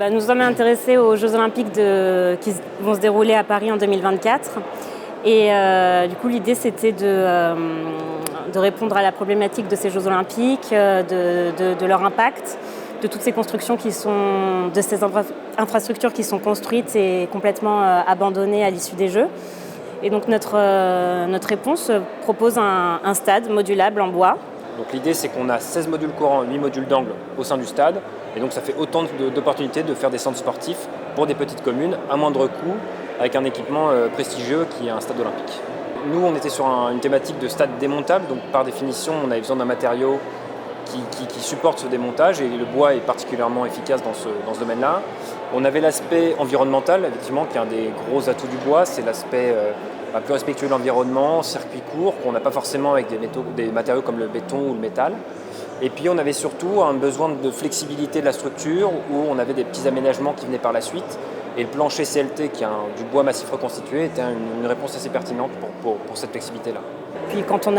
Nous sommes intéressés aux Jeux Olympiques qui vont se dérouler à Paris en 2024. Et du coup, l'idée, c'était de répondre à la problématique de ces Jeux Olympiques, de leur impact, de toutes ces constructions de ces infrastructures qui sont construites et complètement abandonnées à l'issue des Jeux. Et donc notre réponse propose un stade modulable en bois. Donc l'idée, c'est qu'on a 16 modules courants, 8 modules d'angle au sein du stade. Et donc ça fait autant d'opportunités de faire des centres sportifs pour des petites communes à moindre coût, avec un équipement prestigieux qui est un stade olympique. Nous, on était sur une thématique de stade démontable, donc par définition, on avait besoin d'un matériau qui supporte ce démontage, et le bois est particulièrement efficace dans ce domaine-là. On avait l'aspect environnemental, effectivement, qui est un des gros atouts du bois, c'est l'aspect plus respectueux de l'environnement, circuit court, qu'on n'a pas forcément avec des matériaux comme le béton ou le métal. Et puis on avait surtout un besoin de flexibilité de la structure, où on avait des petits aménagements qui venaient par la suite. Et le plancher CLT, qui est du bois massif reconstitué, était une réponse assez pertinente pour cette flexibilité-là. Puis quand on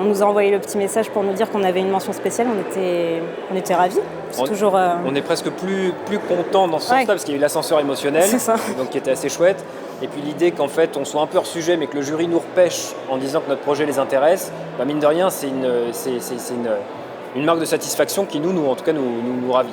nous a envoyé le petit message pour nous dire qu'on avait une mention spéciale, on était ravis. On est presque plus content dans ce sens-là, parce qu'il y a eu l'ascenseur émotionnel, donc qui était assez chouette. Et puis l'idée qu'en fait on soit un peu hors sujet, mais que le jury nous repêche en disant que notre projet les intéresse, mine de rien, c'est une marque de satisfaction qui nous ravit.